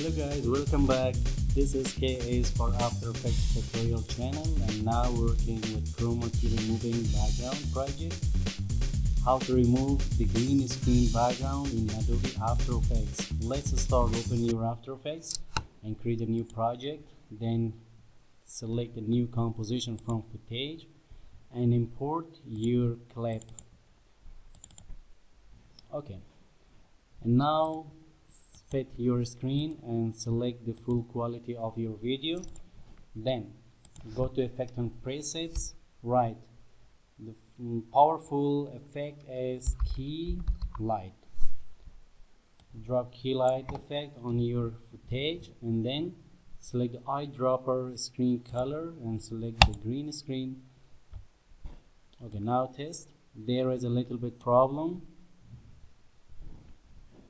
Hello guys, welcome back. This is KA's for After Effects tutorial channel, and now working with Chroma key removing background project. How to remove the green screen background in Adobe After Effects. Let's start. Open your After Effects and create a new project. Then select a new composition from footage and import your clip. Okay, and now fit your screen and select the full quality of your video. Then go to Effect and Presets. Right, the powerful effect is Key Light. Drop Key Light effect on your footage and then select the eyedropper screen color and select the green screen. Okay, now test. There is a little bit problem.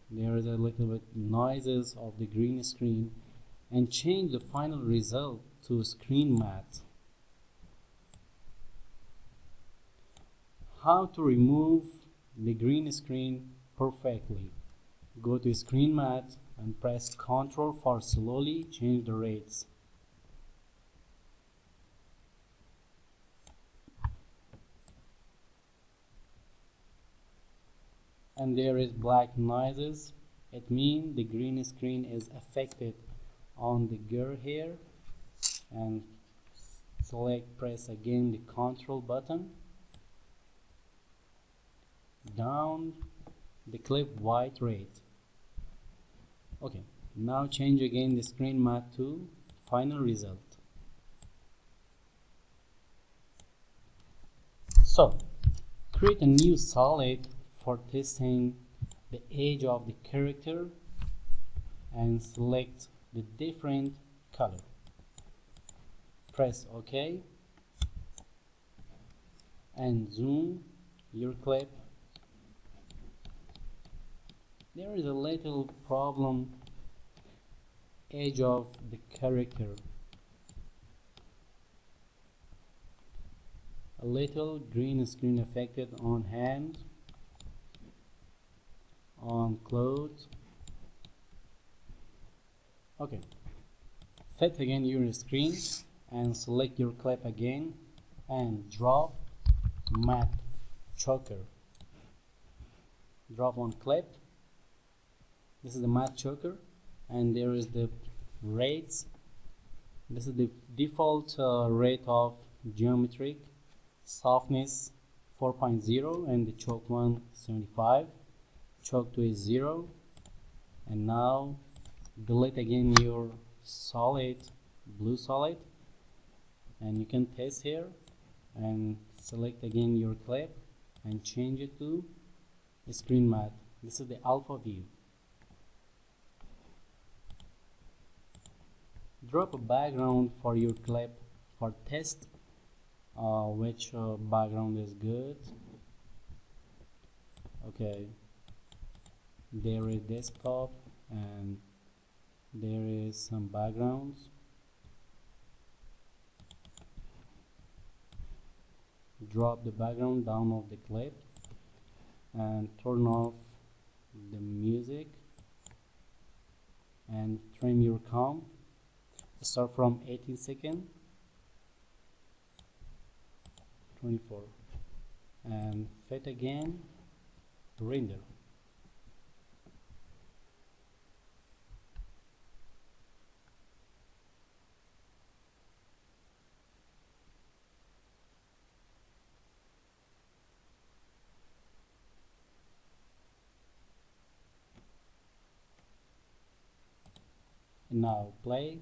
There is a little bit noises of the green screen, and change the final result to screen matte. How to remove the green screen perfectly? Go to screen matte and press Ctrl for slowly change the rates. And there is black noises. It means the green screen is affected on the girl here. And press again the Ctrl button. Down the clip white rate. Okay, now change again the screen matte to final result. So create a new solid for testing the edge of the character and select the different color. Press OK and zoom your clip. There is a little problem, edge of the character. A little green screen affected on hand, on clothes. Okay, fit again your screen and select your clip again and drop matte choker. Drop on clip. This is the matte choker, and there is the rates. This is the default rate of geometric softness 4.0 and the choke 175. Choke 2 is 0. And now delete again your solid, blue solid, and you can test here and select again your clip and change it to screen matte. This is the alpha view. Drop a background for your clip for test which background is good. Okay, there is desktop and there is some backgrounds. Drop the background down of the clip and turn off the music and trim your comp. Start from 18 seconds, 24, and fit again, render. Now play.